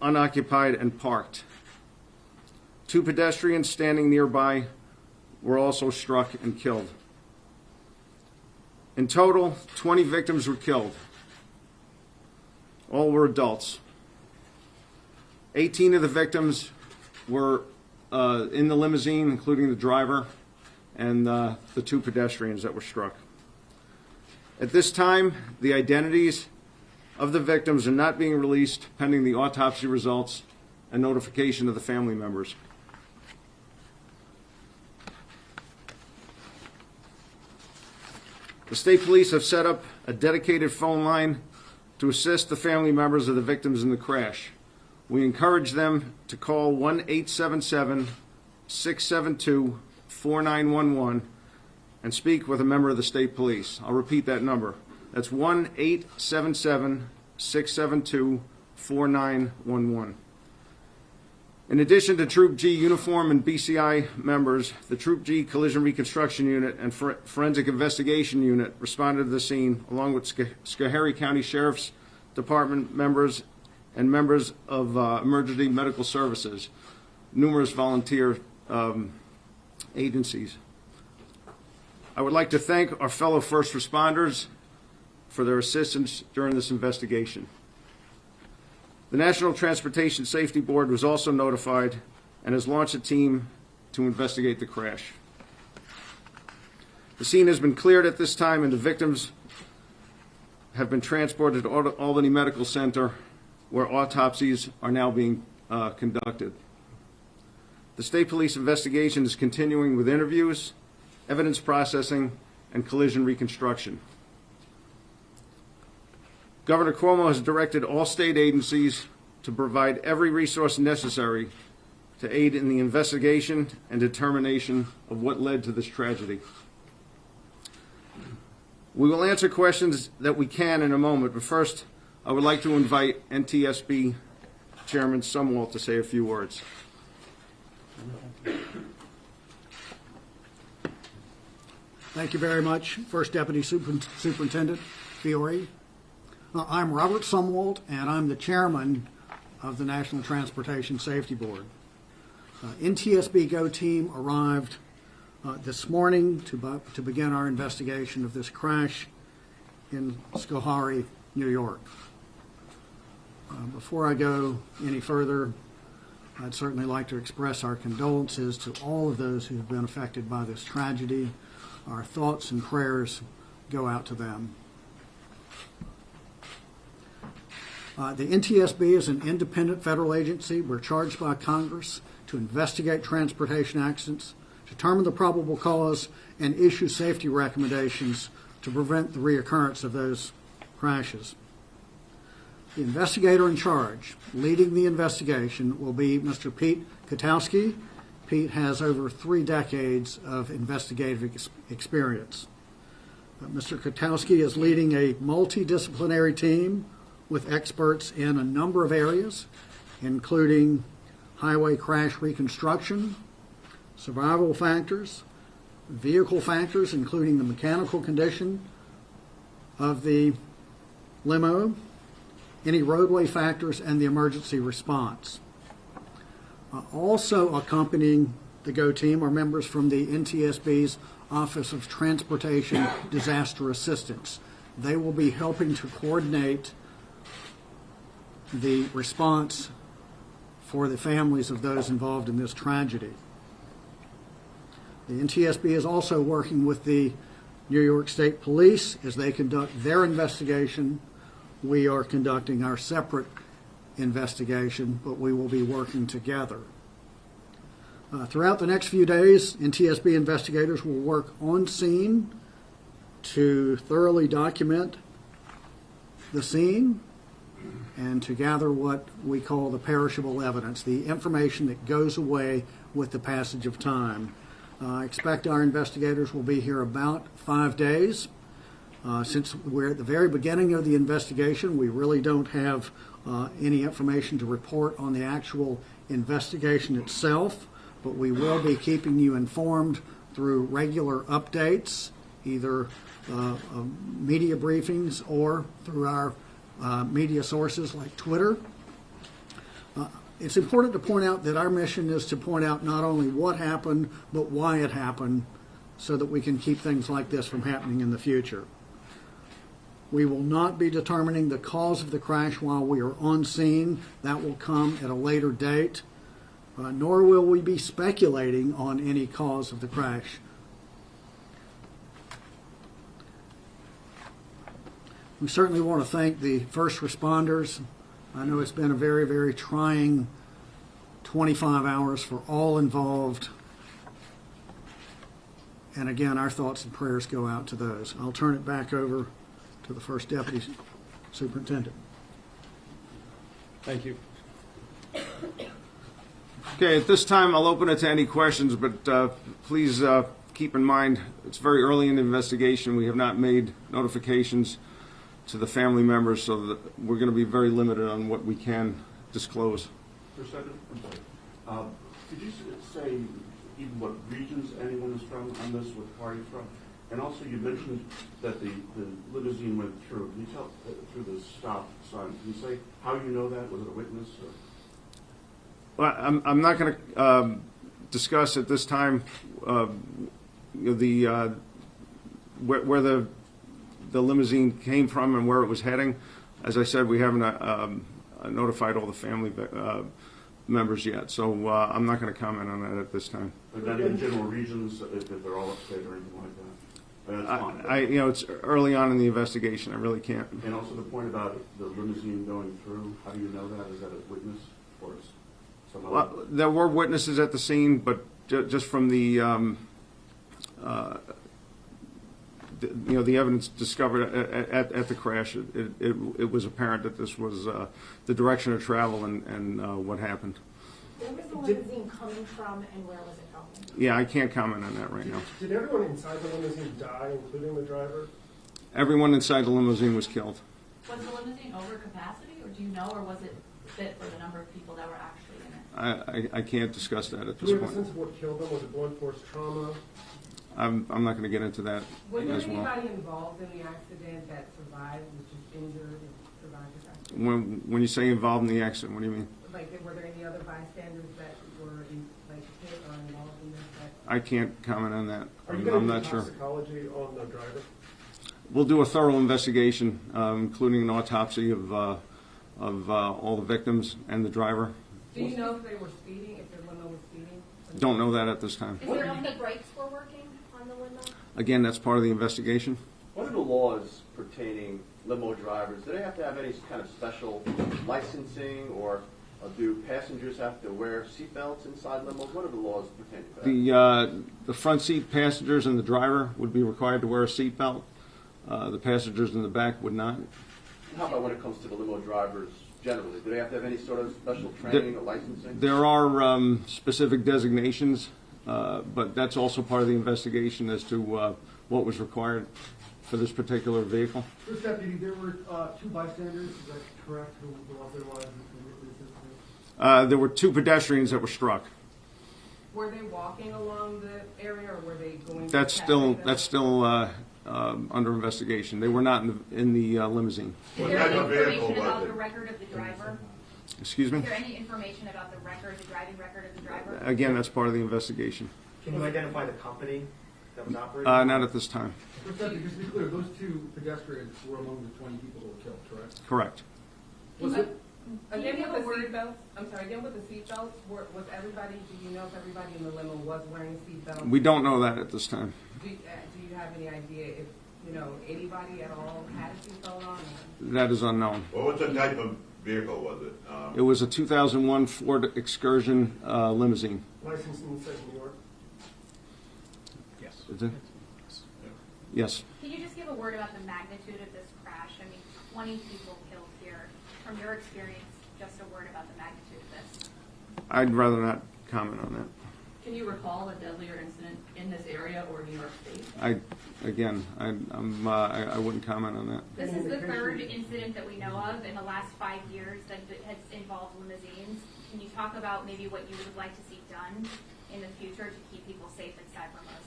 unoccupied and parked. 2 pedestrians standing nearby were also struck and killed. In total, 20 victims were killed. All were adults. 18 of the victims were in the limousine, including the driver and the 2 pedestrians that were struck. At this time, the identities of the victims are not being released pending the autopsy results and notification of the family members. The state police have set up a dedicated phone line to assist the family members of the victims in the crash. We encourage them to call 1-877-672-4911 and speak with a member of the state police. I'll repeat that number. That's 1-877-672-4911. In addition to Troop G uniform and BCI members, the Troop G Collision Reconstruction Unit and Forensic Investigation Unit responded to the scene, along with Schoharie County Sheriff's Department members and members of Emergency Medical Services, numerous volunteer agencies. I would like to thank our fellow first responders for their assistance during this investigation. The National Transportation Safety Board was also notified and has launched a team to investigate the crash. The scene has been cleared at this time, and the victims have been transported to Albany Medical Center, where autopsies are now being conducted. The state police investigation is continuing with interviews, evidence processing, and collision reconstruction. Governor Cuomo has directed all state agencies to provide every resource necessary to aid in the investigation and determination of what led to this tragedy. We will answer questions that we can in a moment, but first, I would like to invite NTSB Chairman Sumwalt to say a few words. Thank you very much, First Deputy Superintendent Fiore. I'm Robert Sumwalt, and I'm the chairman of the National Transportation Safety Board. NTSB GO team arrived this morning to begin our investigation of this crash in Schoharie, New York. Before I go any further, I'd certainly like to express our condolences to all of those who have been affected by this tragedy. Our thoughts and prayers go out to them. The NTSB is an independent federal agency. We're charged by Congress to investigate transportation accidents, determine the probable cause, and issue safety recommendations to prevent the reoccurrence of those crashes. The investigator in charge leading the investigation will be Mr. Pete Katowski. Pete has over 3 decades of investigative experience. Mr. Katowski is leading a multidisciplinary team with experts in a number of areas, including highway crash reconstruction, survival factors, vehicle factors, including the mechanical condition of the limo, any roadway factors, and the emergency response. Also accompanying the GO team are members from the NTSB's Office of Transportation Disaster Assistance. They will be helping to coordinate the response for the families of those involved in this tragedy. The NTSB is also working with the New York State Police as they conduct their investigation. We are conducting our separate investigation, but we will be working together. Throughout the next few days, NTSB investigators will work on scene to thoroughly document the scene and to gather what we call the perishable evidence, the information that goes away with the passage of time. I expect our investigators will be here about 5 days. Since we're at the very beginning of the investigation, we really don't have any information to report on the actual investigation itself, but we will be keeping you informed through regular updates, either media briefings or through our media sources like Twitter. It's important to point out that our mission is to point out not only what happened, but why it happened, so that we can keep things like this from happening in the future. We will not be determining the cause of the crash while we are on scene. That will come at a later date. Nor will we be speculating on any cause of the crash. We certainly want to thank the first responders. I know it's been a very, very trying 25 hours for all involved. And again, our thoughts and prayers go out to those. I'll turn it back over to the first deputy superintendent. Thank you. Okay, at this time, I'll open it to any questions, but please keep in mind, it's very early in the investigation. We have not made notifications to the family members, so that we're going to be very limited on what we can disclose. For a second, I'm sorry. Could you say even what regions anyone is from on this, what party from? And also, you mentioned that the limousine went through. Can you tell through the stop sign? Can you say how you know that? Was it a witness? Or? Well, I'm not going to discuss at this time where the limousine came from and where it was heading. As I said, we haven't notified all the family members yet, so I'm not going to comment on that at this time. But not even general regions, if they're all upstate or anything like that. That's fine. It's early on in the investigation. I really can't. And also the point about the limousine going through. How do you know that? Is that a witness or some other? Well, there were witnesses at the scene, but just from the evidence discovered at the crash, it was apparent that this was the direction of travel and what happened. Where was the limousine coming from and where was it going? Yeah, I can't comment on that right now. Did everyone inside the limousine die, including the driver? Everyone inside the limousine was killed. Was the limousine over capacity, or do you know, or was it fit for the number of people that were actually in it? I can't discuss that at Do this we have a point. sense of what killed them? Was it blunt force trauma? I'm not going to get into that Was there as well. anybody involved in the accident that survived, was just injured and survived this accident? When you say involved in the accident, what do you mean? Like, were there any other bystanders that were hit or involved in this? I can't comment on that. Are you I'm going to not do sure. toxicology on the driver? We'll do a thorough investigation, including an autopsy of all the victims and the driver. Do you know if they were speeding, if their limo was speeding? Don't know that at this time. Is there if the brakes were working on the limo? Again, that's part of the investigation. What are the laws pertaining limo drivers? Do they have to have any kind of special licensing, or do passengers have to wear seatbelts inside limos? What are the laws pertaining to that? The front seat passengers and the driver would be required to wear a seatbelt. The passengers in the back would not. How about when it comes to the limo drivers generally? Do they have to have any sort of special training or licensing? There are specific designations, but that's also part of the investigation as to what was required for this particular vehicle. First deputy, there were two bystanders, is that correct, who lost their lives in this incident? There were two pedestrians that were struck. Were they walking along the area, or were they going? That's still under investigation. They were not in the limousine. Is there any information about the record of the driver? Excuse me? Is there any information about the driving record of the driver? Again, that's part of the investigation. Can you identify the company that was operating? Not at this time. First deputy, just to be clear, those two pedestrians were among the 20 people who were killed, correct? Correct. Was it? Again, with the seatbelts, I'm sorry, again with the seatbelts, was everybody, do you know if everybody in the limo was wearing a seatbelt? We don't know that at this time. Do you have any idea if, anybody at all had a seatbelt on? That is unknown. Well, what type of vehicle was it? It was a 2001 Ford Excursion limousine. Licensed in the state of New York? Yes. Is it? Yes. Can you just give a word about the magnitude of this crash? I mean, 20 people killed here. From your experience, just a word about the magnitude of this. I'd rather not comment on that. Can you recall a deadlier incident in this area or New York State? I wouldn't comment on that. This is the third incident that we know of in the last 5 years that has involved limousines. Can you talk about maybe what you would like to see done in the future to keep people safe inside limos?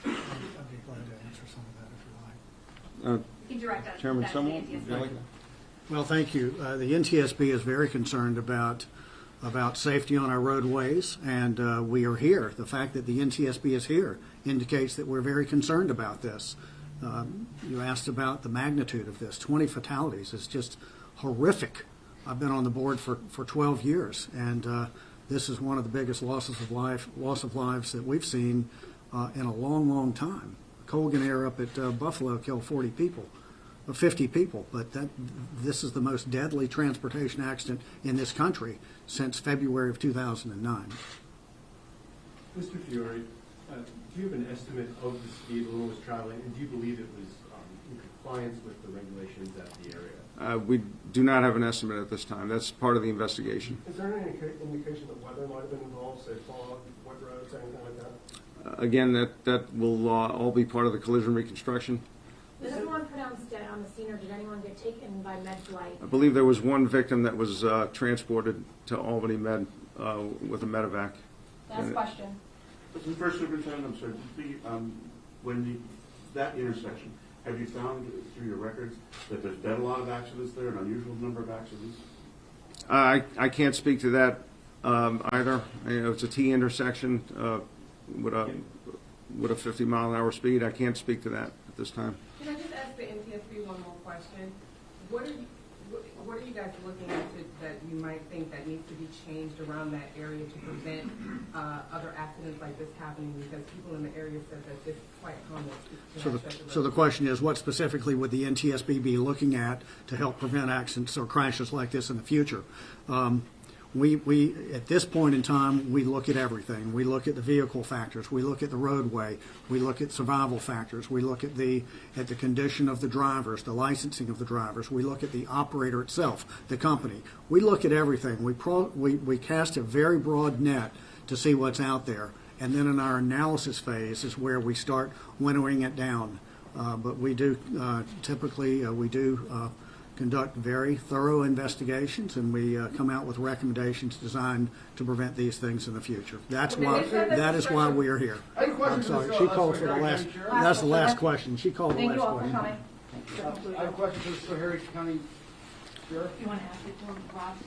I'd be glad to answer some of that if you like. You can direct us Chairman that to the Summerall, NTSB. would you like that? Well, thank you. The NTSB is very concerned about about safety on our roadways, and we are here. The fact that the NTSB is here indicates that we're very concerned about this. You asked about the magnitude of this. 20 fatalities is just horrific. I've been on the board for 12 years, and this is one of the biggest loss of lives that we've seen in a long, long time. Colgan Air up at Buffalo killed 50 people, but this is the most deadly transportation accident in this country since February of 2009. Mr. Fiore, do you have an estimate of the speed the limo was traveling, and do you believe it was in compliance with the regulations at the area? We do not have an estimate at this time. That's part of the investigation. Is there any indication that weather might have been involved, say fog, wet roads, anything like that? Again, that will all be part of the collision reconstruction. Was anyone pronounced dead on the scene, or did anyone get taken by med flight? I believe there was one victim that was transported to Albany Med with a medevac. Last question. Mr. First Superintendent, I'm sorry, that intersection, have you found through your records that there's been a lot of accidents there, an unusual number of accidents? I can't speak to that either. You know, it's a T intersection with a 50-mile-an-hour speed. I can't speak to that at this time. Can I just ask the NTSB one more question? What are you guys looking at that you might think that needs to be changed around that area to prevent other accidents like this happening? Because people in the area said that this is quite common. So the question is, what specifically would the NTSB be looking at to help prevent accidents or crashes like this in the future? We at this point in time, we look at everything. We look at the vehicle factors. We look at the roadway. We look at survival factors. We look at the condition of the drivers, the licensing of the drivers. We look at the operator itself, the company. We look at everything. We cast a very broad net to see what's out there, and then in our analysis phase is where we start winnowing it down. But we do typically conduct very thorough investigations, and we come out with recommendations designed to prevent these things in the future. That is why we are here. I have a question I'm sorry, for she Mr. called for the Harry last. County Sheriff. That's the last question. She called the Thank you last all for question. coming. I have a question for Harry County Sheriff. You want to ask it to him, Rob?